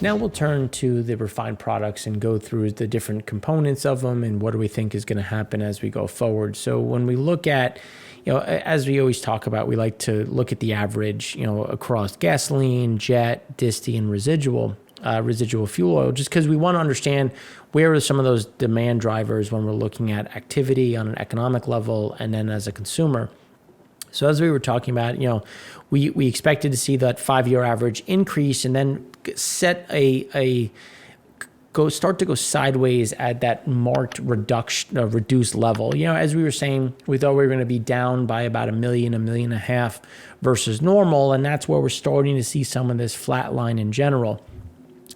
Now we'll turn to the refined products and go through the different components of them and what do we think is going to happen as we go forward. So when we look at, as we always talk about, we like to look at the average, across gasoline, jet, disti, and residual fuel oil, just because we want to understand where are some of those demand drivers when we're looking at activity on an economic level and then as a consumer. So as we were talking about, we expected to see that 5-year average increase and then set start to go sideways at that marked reduced level. As we were saying, we thought we were going to be down by about 1.5 million versus normal, and that's where we're starting to see some of this flat line in general.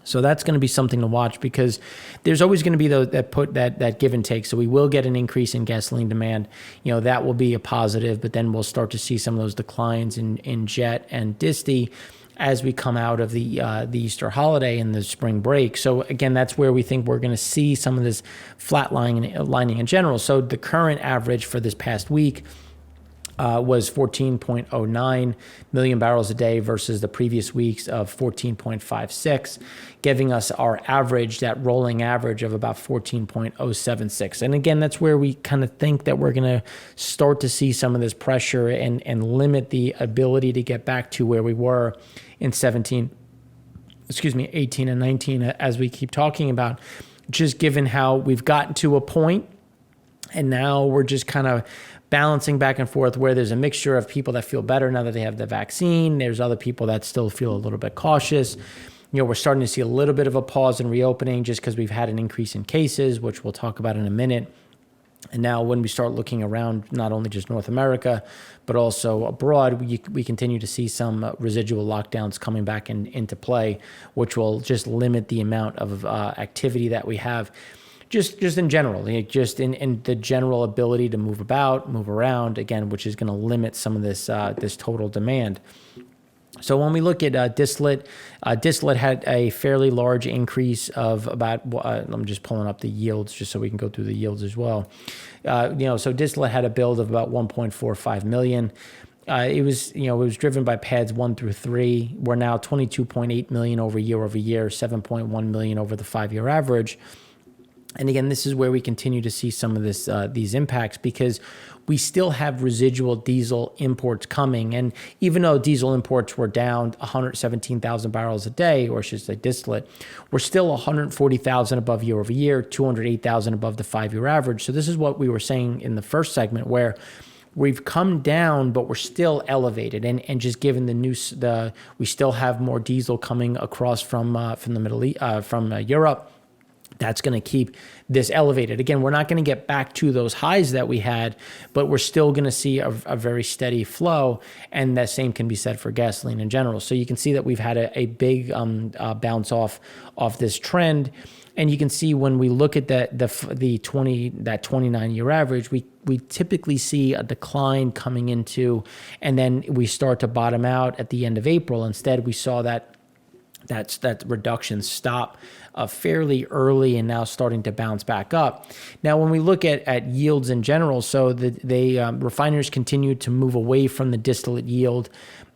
So that's going to be something to watch because there's always going to be that give and take. So we will get an increase in gasoline demand. That will be a positive, but then we'll start to see some of those declines in jet and disti as we come out of the Easter holiday and the spring break. So again, that's where we think we're going to see some of this flat lining in general. So the current average for this past week was 14.09 million barrels a day versus the previous weeks of 14.56, giving us our average, that rolling average of about 14.076. And again, that's where we kind of think that we're going to start to see some of this pressure and limit the ability to get back to where we were in 18 and 19, as we keep talking about, just given how we've gotten to a point and now we're just kind of balancing back and forth where there's a mixture of people that feel better now that they have the vaccine. There's other people that still feel a little bit cautious. We're starting to see a little bit of a pause in reopening just because we've had an increase in cases, which we'll talk about in a minute. And now when we start looking around, not only just North America, but also abroad, we continue to see some residual lockdowns coming back into play, which will just limit the amount of activity that we have. Just in general, just in the general ability to move around, again, which is going to limit some of this total demand. So when we look at distillate had a fairly large increase of about, I'm just pulling up the yields just so we can go through the yields as well. So distillate had a build of about 1.45 million. It was driven by pads 1 through 3. We're now 22.8 million year over year, 7.1 million over the 5-year average. And again, this is where we continue to see some of these impacts because we still have residual diesel imports coming. And even though diesel imports were down 117,000 barrels a day, or I should say distillate, we're still 140,000 above year over year, 208,000 above the 5-year average. So this is what we were saying in the first segment where we've come down, but we're still elevated. And just given the news, we still have more diesel coming across from the Middle East, from Europe. That's going to keep this elevated. Again, we're not going to get back to those highs that we had, but we're still going to see a very steady flow. And that same can be said for gasoline in general. So you can see that we've had a big bounce off this trend. And you can see when we look at that 29-year average, we typically see a decline coming into, and then we start to bottom out at the end of April. Instead, we saw that reduction stop fairly early and now starting to bounce back up. Now, when we look at yields in general, so refiners continue to move away from the distillate yield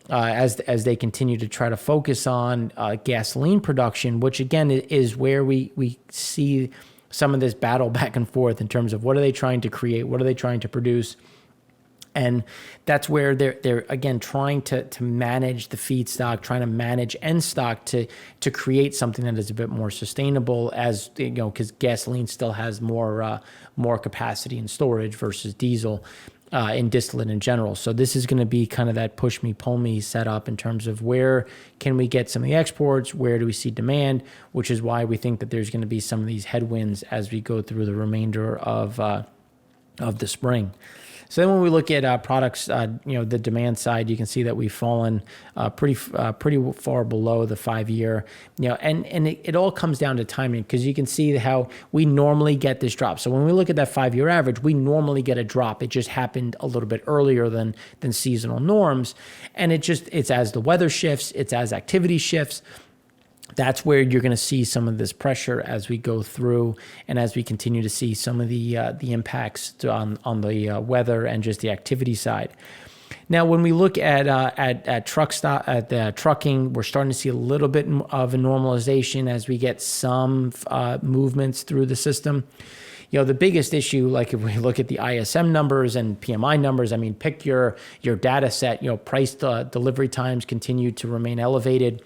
as they continue to try to focus on gasoline production, which again is where we see some of this battle back and forth in terms of what are they trying to create, what are they trying to produce. And that's where they're again trying to manage the feedstock, trying to manage end stock to create something that is a bit more sustainable, as because gasoline still has more capacity and storage versus diesel in distillate in general. So this is going to be kind of that push me pull me setup in terms of where can we get some of the exports, where do we see demand, which is why we think that there's going to be some of these headwinds as we go through the remainder of the spring. So then when we look at products, the demand side, you can see that we've fallen pretty far below the 5-year, and it all comes down to timing, because you can see how we normally get this drop. So when we look at that 5-year average, we normally get a drop. It just happened a little bit earlier than seasonal norms. And it's as the weather shifts, it's as activity shifts. That's where you're going to see some of this pressure as we go through and as we continue to see some of the impacts on the weather and just the activity side. Now, when we look at trucking, we're starting to see a little bit of a normalization as we get some movements through the system. The biggest issue, like if we look at the ISM numbers and PMI numbers, I mean, pick your data set. Price delivery times continue to remain elevated,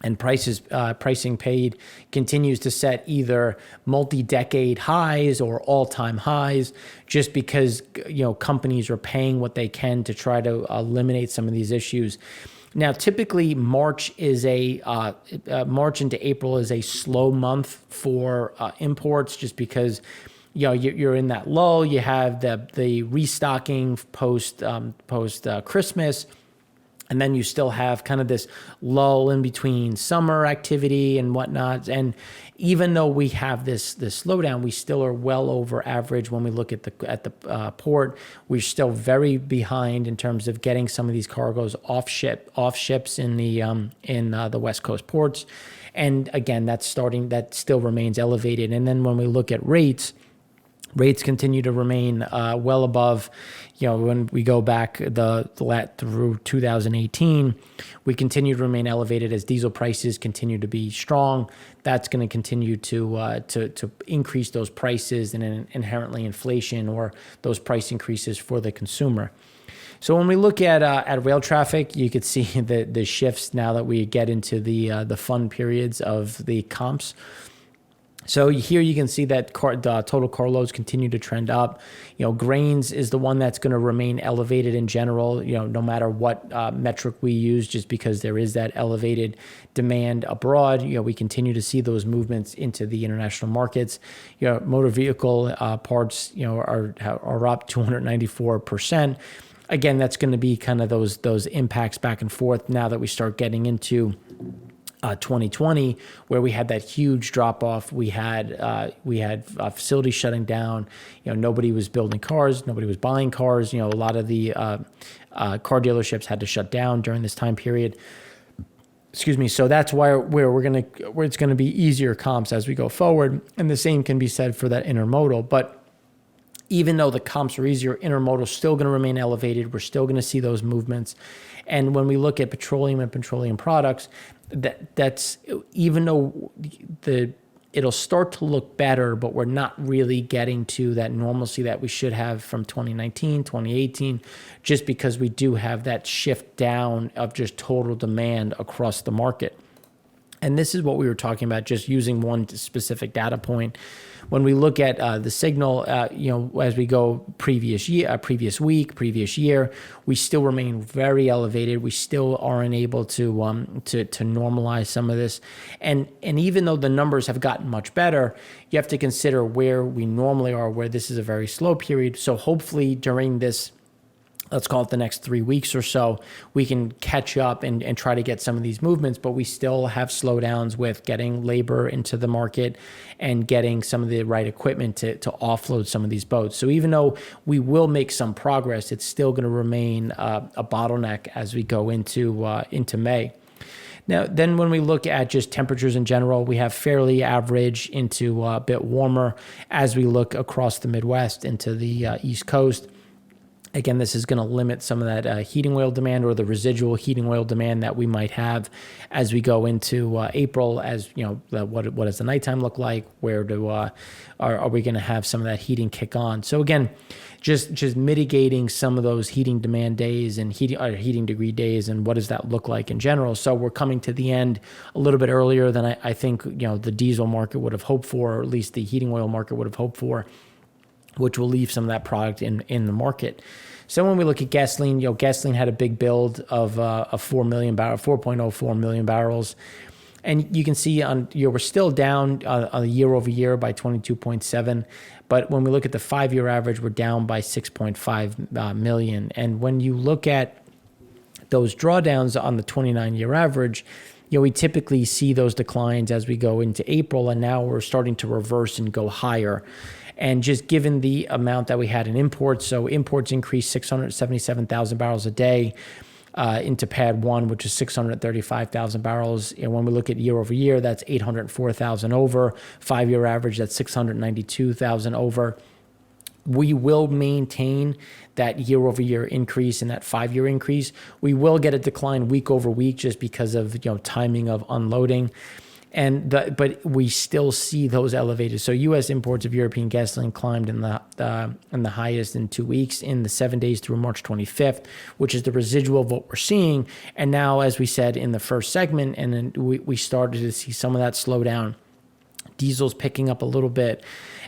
and pricing paid continues to set either multi-decade highs or all-time highs, just because companies are paying what they can to try to eliminate some of these issues. Now, typically March into April is a slow month for imports, just because you're in that lull. You have the restocking post Christmas. And then you still have kind of this lull in between summer activity and whatnot. And even though we have this slowdown, we still are well over average when we look at the port. We're still very behind in terms of getting some of these cargoes off ships in the West Coast ports. And again, that still remains elevated. And then when we look at rates continue to remain well above. When we go back through 2018, we continue to remain elevated as diesel prices continue to be strong. That's going to continue to increase those prices and inherently inflation or those price increases for the consumer. So when we look at rail traffic, you could see the shifts now that we get into the fun periods of the comps. So here you can see that the total carloads continue to trend up. Grains is the one that's going to remain elevated in general, no matter what metric we use, just because there is that elevated demand abroad. We continue to see those movements into the international markets. Motor vehicle parts, are up 294%. Again, that's going to be kind of those impacts back and forth now that we start getting into 2020, where we had that huge drop off. We had facilities shutting down. Nobody was building cars. Nobody was buying cars. A lot of the car dealerships had to shut down during this time period. Excuse me. So that's where it's gonna be easier comps as we go forward, and the same can be said for that intermodal. But even though the comps are easier, intermodal is still going to remain elevated. We're still going to see those movements. And when we look at petroleum and petroleum products, that's even though it'll start to look better, but we're not really getting to that normalcy that we should have from 2019, 2018, just because we do have that shift down of just total demand across the market. And this is what we were talking about, just using one specific data point. When we look at the signal, as we go previous week, previous year, we still remain very elevated. We still aren't able to normalize some of this. And even though the numbers have gotten much better, you have to consider where we normally are, where this is a very slow period. So hopefully during this, let's call it the next 3 weeks or so, we can catch up and try to get some of these movements, but we still have slowdowns with getting labor into the market and getting some of the right equipment to offload some of these boats. So even though we will make some progress, it's still going to remain a bottleneck as we go into May. Now, then when we look at just temperatures in general, we have fairly average into a bit warmer as we look across the Midwest into the East Coast. Again, this is going to limit some of that heating oil demand or the residual heating oil demand that we might have as we go into April. As what does the nighttime look like? Where are we going to have some of that heating kick on? So again, just mitigating some of those heating demand days and heating degree days, and what does that look like in general? So we're coming to the end a little bit earlier than I think the diesel market would have hoped for, or at least the heating oil market would have hoped for, which will leave some of that product in the market. So when we look at gasoline, gasoline had a big build of 4.04 million barrels. And you can see we're still down on year over year by 22.7. But when we look at the 5-year average, we're down by 6.5 million. And when you look at those drawdowns on the 29-year average, we typically see those declines as we go into April, and now we're starting to reverse and go higher. And just given the amount that we had in imports, so imports increased 677,000 barrels a day into Pad 1, which is 635,000 barrels. And when we look at year over year, that's 804,000 over. 5-year average, that's 692,000 over. we will maintain that year-over-year increase and that 5-year increase. We will get a decline week over week just because of timing of unloading. But we still see those elevated. So U.S. imports of European gasoline climbed in the highest in 2 weeks in the 7 days through March 25th, which is the residual of what we're seeing. And now, as we said in the first segment, and then we started to see some of that slow down. Diesel's picking up a little bit.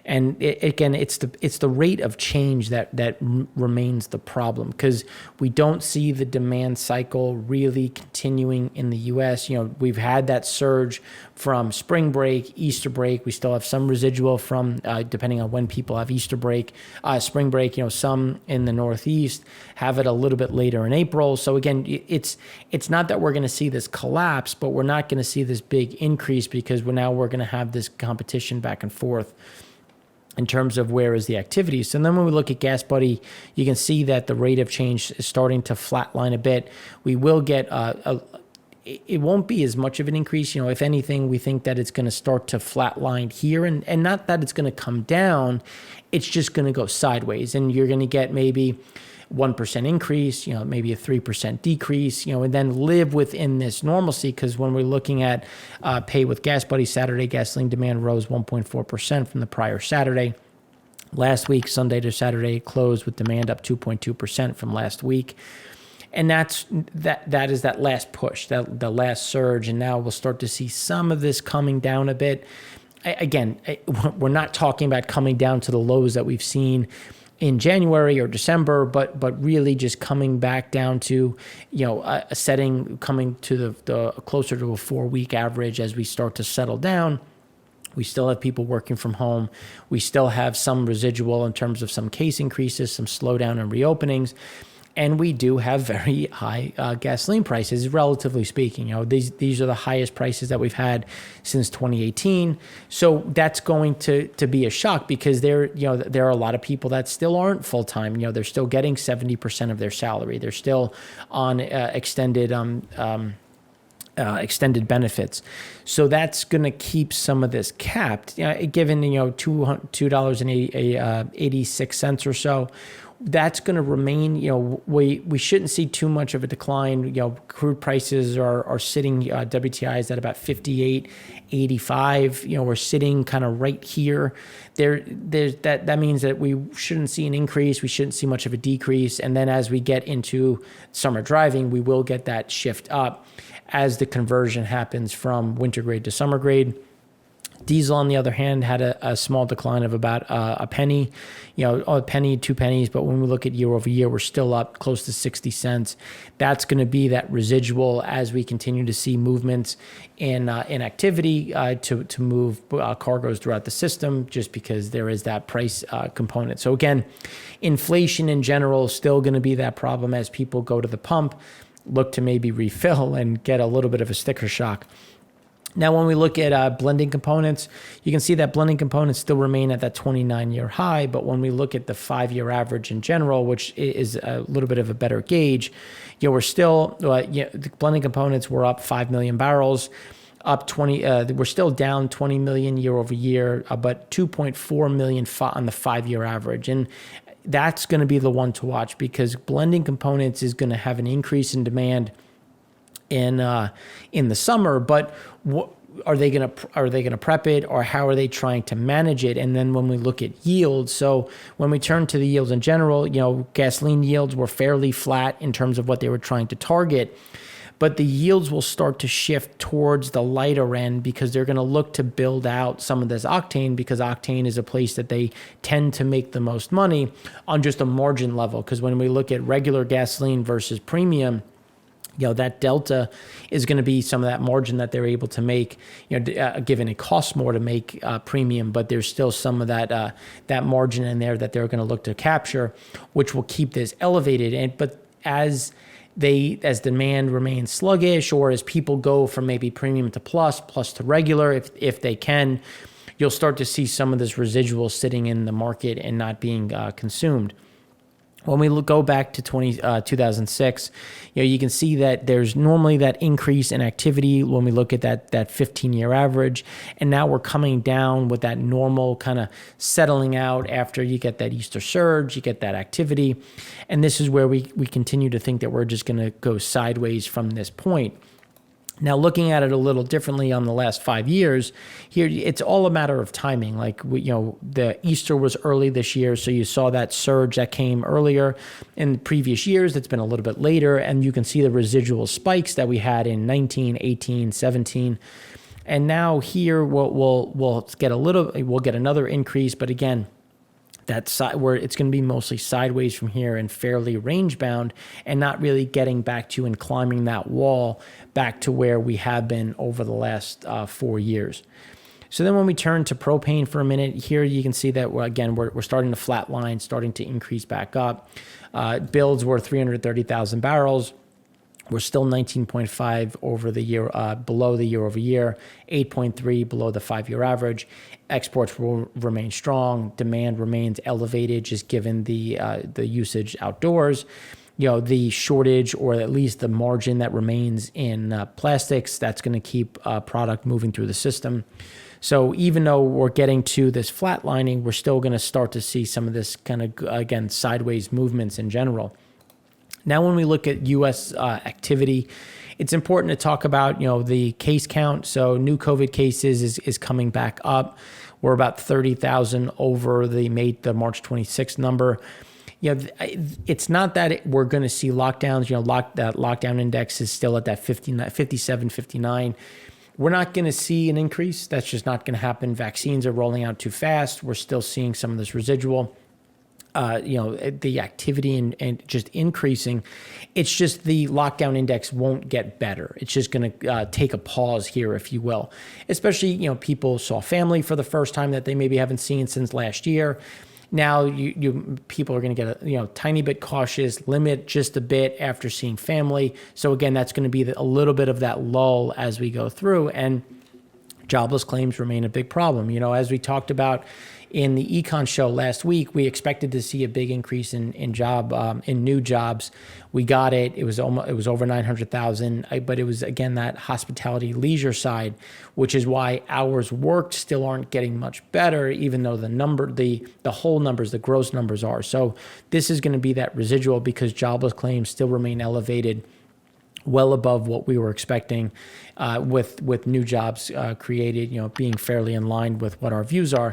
And it's the rate of change that remains the problem, because we don't see the demand cycle really continuing in the U.S. We've had that surge from spring break, Easter break. We still have some residual from, depending on when people have Easter break, spring break. Some in the Northeast have it a little bit later in April. So again, it's not that we're going to see this collapse, but we're not going to see this big increase because we're going to have this competition back and forth in terms of where is the activity. So then when we look at Gas Buddy, you can see that the rate of change is starting to flatline a bit. We will get it won't be as much of an increase. If anything, we think that it's going to start to flatline here, and not that it's going to come down. It's just going to go sideways, and you're going to get maybe 1% increase, maybe a 3% decrease, and then live within this normalcy. Because when we're looking at pay with Gas Buddy, Saturday gasoline demand rose 1.4% from the prior Saturday. Last week, Sunday to Saturday, closed with demand up 2.2% from last week. And that is that last push, the last surge. And now we'll start to see some of this coming down a bit. Again, we're not talking about coming down to the lows that we've seen in January or December, but really just coming back down to, a setting, coming to the closer to a 4-week average as we start to settle down. We still have people working from home. We still have some residual in terms of some case increases, some slowdown in reopenings. And we do have very high gasoline prices, relatively speaking. These are the highest prices that we've had since 2018. So that's going to be a shock, because there are a lot of people that still aren't full time. They're still getting 70% of their salary. They're still on extended benefits. So that's going to keep some of this capped. Given $2.86 or so. That's going to remain. We shouldn't see too much of a decline. Crude prices are sitting, WTI is at about 58.85. We're sitting kind of right here. That means that we shouldn't see an increase. We shouldn't see much of a decrease. And then as we get into summer driving, we will get that shift up as the conversion happens from winter grade to summer grade. Diesel, on the other hand, had a small decline of about a penny, a penny, 2 pennies. But when we look at year over year, we're still up close to 60 cents. That's going to be that residual as we continue to see movements in activity to move cargoes throughout the system, just because there is that price component. So again, inflation in general is still going to be that problem as people go to the pump, look to maybe refill and get a little bit of a sticker shock. Now, when we look at blending components, you can see that blending components still remain at that 29-year high. But when we look at the 5-year average in general, which is a little bit of a better gauge, we're still, the blending components were up 5 million barrels, up 20. We're still down 20 million year over year, but 2.4 million on the 5-year average. And that's going to be the one to watch, because blending components is going to have an increase in demand in the summer, but are they going to prep it, or how are they trying to manage it? And then when we look at yields, so when we turn to the yields in general, gasoline yields were fairly flat in terms of what they were trying to target, but the yields will start to shift towards the lighter end, because they're going to look to build out some of this octane, because octane is a place that they tend to make the most money on just a margin level. Because when we look at regular gasoline versus premium, that delta is going to be some of that margin that they're able to make, given it costs more to make premium, but there's still some of that margin in there that they're going to look to capture, which will keep this elevated. But as demand remains sluggish, or as people go from maybe premium to plus to regular, if they can, you'll start to see some of this residual sitting in the market and not being consumed. When we go back to 2006, you can see that there's normally that increase in activity when we look at that 15-year average. And now we're coming down with that normal kind of settling out after you get that Easter surge, you get that activity. And this is where we continue to think that we're just going to go sideways from this point. Now, looking at it a little differently on the last 5 years, here it's all a matter of timing. Like, the Easter was early this year, so you saw that surge that came earlier. In previous years, it's been a little bit later, and you can see the residual spikes that we had in 19, 18, 17. And now here we'll get another increase, but again, that side where it's going to be mostly sideways from here and fairly range bound, and not really getting back to and climbing that wall back to where we have been over the last 4 years. So then when we turn to propane for a minute, here you can see that we're starting to flatline, starting to increase back up. Builds were 330,000 barrels. We're still 19.5 over the year, below the year over year, 8.3 below the 5-year average. Exports will remain strong. Demand remains elevated, just given the usage outdoors. The shortage, or at least the margin that remains in plastics, that's going to keep product moving through the system. So even though we're getting to this flatlining, we're still going to start to see some of this kind of, again, sideways movements in general. Now, when we look at U.S. activity, it's important to talk about, the case count. So new COVID cases is coming back up. We're about 30,000 over the March 26th number. It's not that we're going to see lockdowns. That lockdown index is still at that 57, 59. We're not going to see an increase. That's just not going to happen. Vaccines are rolling out too fast. We're still seeing some of this residual. The activity and just increasing. It's just the lockdown index won't get better. It's just going to take a pause here, if you will. Especially, people saw family for the first time that they maybe haven't seen since last year. Now people are going to get a tiny bit cautious, limit just a bit after seeing family. So again, that's going to be a little bit of that lull as we go through, and jobless claims remain a big problem. As we talked about in the Econ show last week, we expected to see a big increase in new jobs. We got it. It was over 900,000, but it was, again, that hospitality leisure side, which is why hours worked still aren't getting much better, even though the whole numbers, the gross numbers are. So this is going to be that residual, because jobless claims still remain elevated, well above what we were expecting, with new jobs created, being fairly in line with what our views are.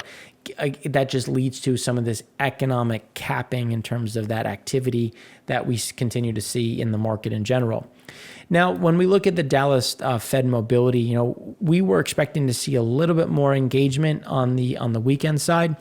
That just leads to some of this economic capping in terms of that activity that we continue to see in the market in general. Now, when we look at the Dallas Fed mobility, we were expecting to see a little bit more engagement on the weekend side.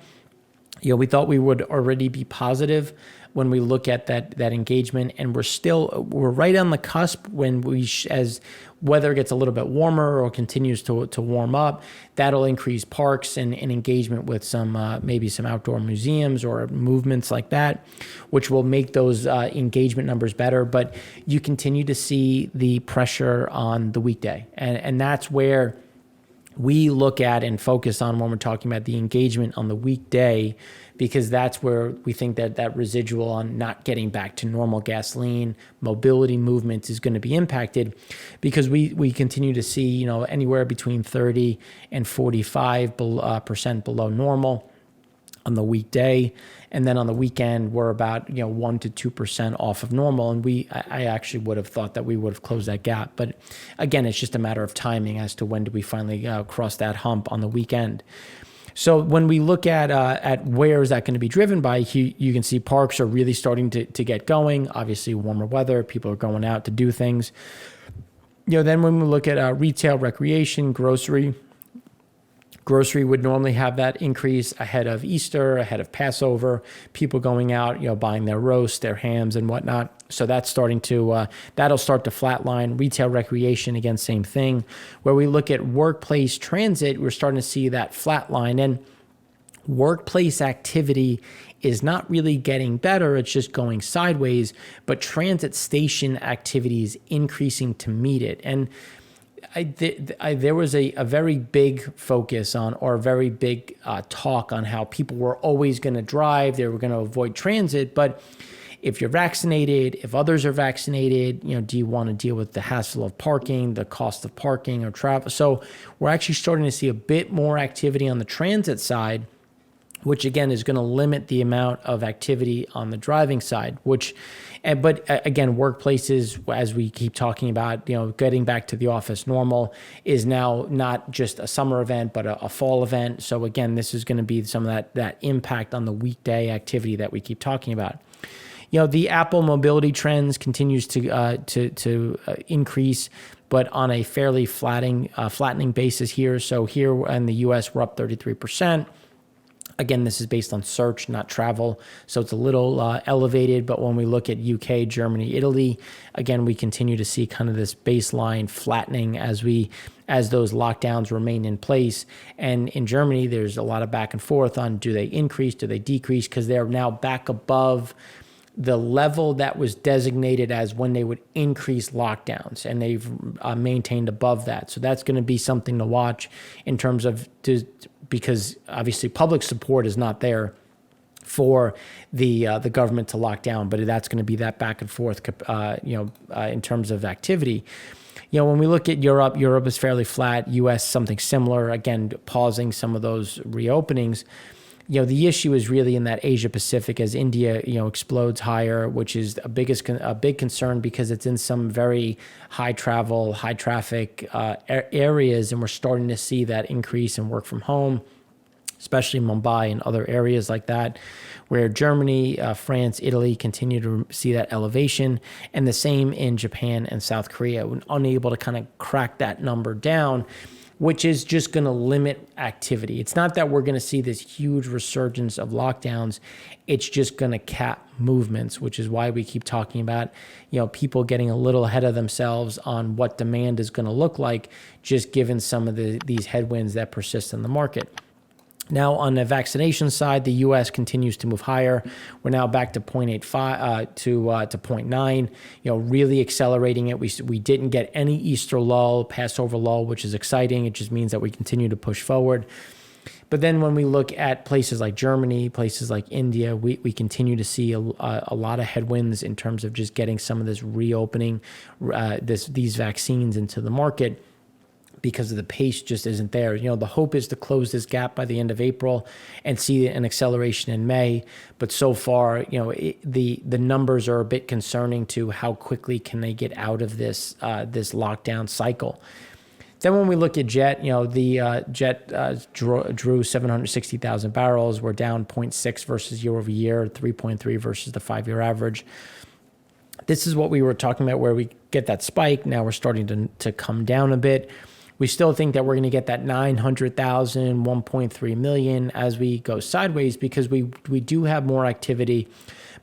We thought we would already be positive when we look at that engagement, and we're right on the cusp when as weather gets a little bit warmer or continues to warm up, that'll increase parks and engagement with some maybe some outdoor museums or movements like that, which will make those engagement numbers better. But you continue to see the pressure on the weekday, and that's where we look at and focus on when we're talking about the engagement on the weekday, because that's where we think that residual on not getting back to normal gasoline mobility movements is going to be impacted, because we continue to see anywhere between 30 and 45% below normal on the weekday, and then on the weekend we're about 1 to 2% off of normal, and I actually would have thought that we would have closed that gap, but again, it's just a matter of timing as to when do we finally cross that hump on the weekend. So when we look at where is that going to be driven by, you can see parks are really starting to get going. Obviously, warmer weather, people are going out to do things. Then when we look at retail, recreation, grocery would normally have that increase ahead of Easter, ahead of Passover, people going out, buying their roasts, their hams and whatnot. So that's starting to, that'll start to flatline. Retail, recreation, again, same thing. Where we look at workplace transit, we're starting to see that flatline, and workplace activity is not really getting better. It's just going sideways, but transit station activity is increasing to meet it. And there was a very big focus on, or a very big talk on how people were always going to drive, they were going to avoid transit, but if you're vaccinated, if others are vaccinated, do you want to deal with the hassle of parking, the cost of parking or travel? So we're actually starting to see a bit more activity on the transit side, which again is going to limit the amount of activity on the driving side, but again, workplaces, as we keep talking about, getting back to the office normal is now not just a summer event, but a fall event. So again, this is going to be some of that impact on the weekday activity that we keep talking about. The Apple mobility trends continues to increase, but on a fairly flattening basis here. So here in the US, we're up 33%. Again, this is based on search, not travel. So it's a little elevated, but when we look at UK, Germany, Italy, again, we continue to see kind of this baseline flattening as those lockdowns remain in place. And in Germany, there's a lot of back and forth on do they increase, do they decrease, because they're now back above the level that was designated as when they would increase lockdowns, and they've maintained above that. So that's going to be something to watch in terms of, because obviously public support is not there for the government to lock down, but that's going to be that back and forth, in terms of activity. When we look at Europe is fairly flat. US, something similar, again, pausing some of those reopenings. The issue is really in that Asia Pacific as India, explodes higher, which is a big concern because it's in some very high travel, high traffic areas, and we're starting to see that increase in work from home, especially Mumbai and other areas like that, where Germany, France, Italy continue to see that elevation, and the same in Japan and South Korea, unable to kind of crack that number down, which is just going to limit activity. It's not that we're going to see this huge resurgence of lockdowns. It's just going to cap movements, which is why we keep talking about, people getting a little ahead of themselves on what demand is going to look like, just given some of these headwinds that persist in the market. Now, on the vaccination side, the U.S. continues to move higher. We're now back to 0.85 to 0.9, really accelerating it. We didn't get any Easter lull, Passover lull, which is exciting. It just means that we continue to push forward. But then when we look at places like Germany, places like India, we continue to see a lot of headwinds in terms of just getting some of this reopening, these vaccines into the market, because of the pace just isn't there. The hope is to close this gap by the end of April and see an acceleration in May. But so far, the numbers are a bit concerning to how quickly can they get out of this lockdown cycle. Then when we look at jet, the jet drew 760,000 barrels. We're down 0.6 versus year over year, 3.3 versus the 5-year average. This is what we were talking about where we get that spike. Now we're starting to come down a bit. We still think that we're going to get that 900,000, 1.3 million as we go sideways, because we do have more activity,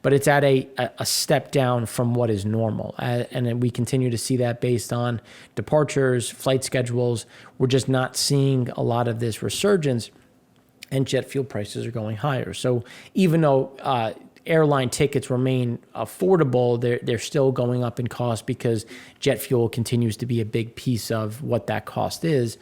but it's at a step down from what is normal. And then we continue to see that based on departures, flight schedules. We're just not seeing a lot of this resurgence, and jet fuel prices are going higher. So even though airline tickets remain affordable, they're still going up in cost because jet fuel continues to be a big piece of what that cost is.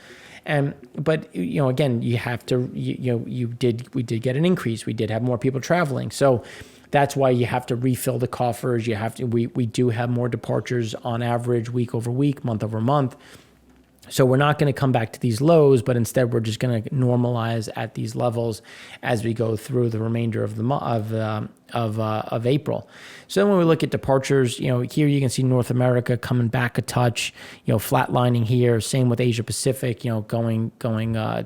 But again, you have to, we did get an increase. We did have more people traveling. So that's why you have to refill the coffers. We do have more departures on average, week over week, month over month. So we're not going to come back to these lows, but instead we're just going to normalize at these levels as we go through the remainder of of April. So then when we look at departures, here you can see North America coming back a touch, flatlining here. Same with Asia Pacific, going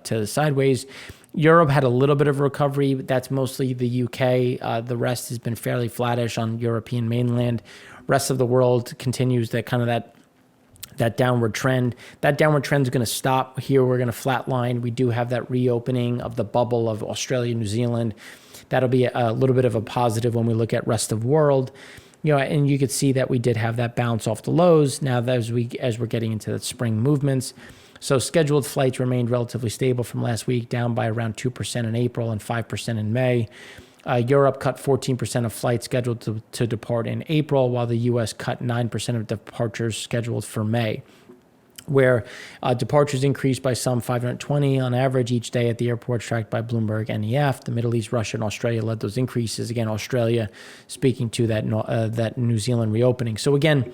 to sideways. Europe had a little bit of recovery, but that's mostly the UK. The rest has been fairly flattish on European mainland. Rest of the world continues that downward trend. That downward trend is going to stop here. We're going to flatline. We do have that reopening of the bubble of Australia, New Zealand. That'll be a little bit of a positive when we look at rest of world. And you could see that we did have that bounce off the lows. Now as we're getting into the spring movements. So scheduled flights remained relatively stable from last week, down by around 2% in April and 5% in May. Europe cut 14% of flights scheduled to depart in April, while the U.S. cut 9% of departures scheduled for May. where departures increased by some 520 on average each day at the airports tracked by Bloomberg NEF. The Middle East, Russia, and Australia led those increases. Again, Australia speaking to that New Zealand reopening. So again,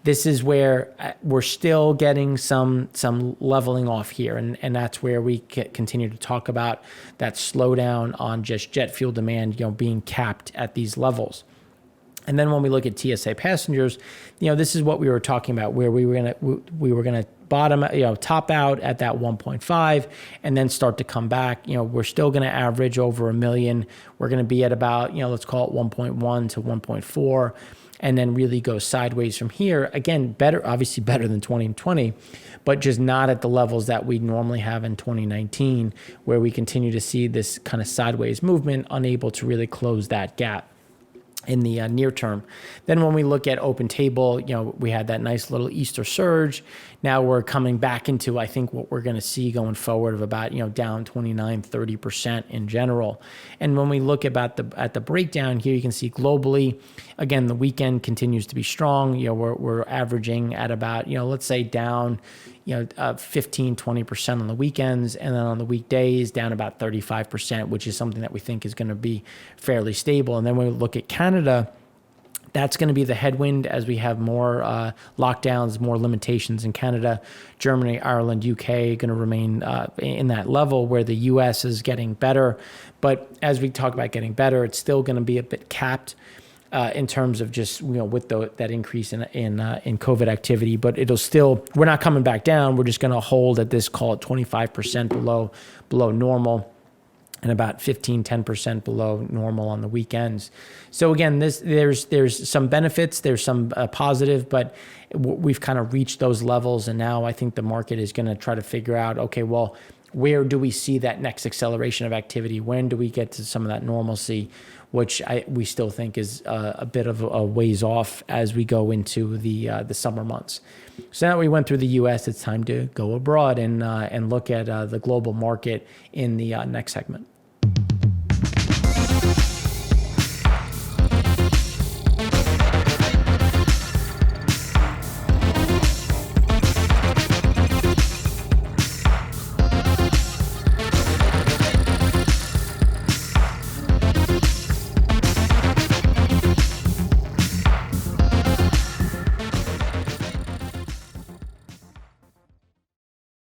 this is where we're still getting some leveling off here, and that's where we continue to talk about that slowdown on just jet fuel demand, being capped at these levels. And then when we look at TSA passengers, this is what we were talking about, where we were gonna bottom, top out at that 1.5 and then start to come back. We're still going to average over 1 million. We're going to be at about, let's call it 1.1 to 1.4, and then really go sideways from here. Again, obviously better than 2020, but just not at the levels that we normally have in 2019, where we continue to see this kind of sideways movement, unable to really close that gap in the near term. Then when we look at open table, we had that nice little Easter surge. Now we're coming back into, I think, what we're going to see going forward of about, down 29, 30% in general. And when we look at the breakdown here, you can see globally, again, the weekend continues to be strong. We're averaging at about, let's say down, 15, 20% on the weekends, and then on the weekdays down about 35%, which is something that we think is going to be fairly stable. And then when we look at Canada, that's going to be the headwind as we have more lockdowns, more limitations in Canada. Germany, Ireland, UK going to remain in that level, where the US is getting better. But as we talk about getting better, it's still going to be a bit capped in terms of just, with that increase in COVID activity. But we're not coming back down. We're just going to hold at this, call it 25% below normal, and about 10% below normal on the weekends. So again, there's some benefits, there's some positive, but we've kind of reached those levels. And now I think the market is going to try to figure out, okay, well, where do we see that next acceleration of activity? When do we get to some of that normalcy, which we still think is a bit of a ways off as we go into the summer months. So now we went through the U.S., it's time to go abroad and look at the global market in the next segment.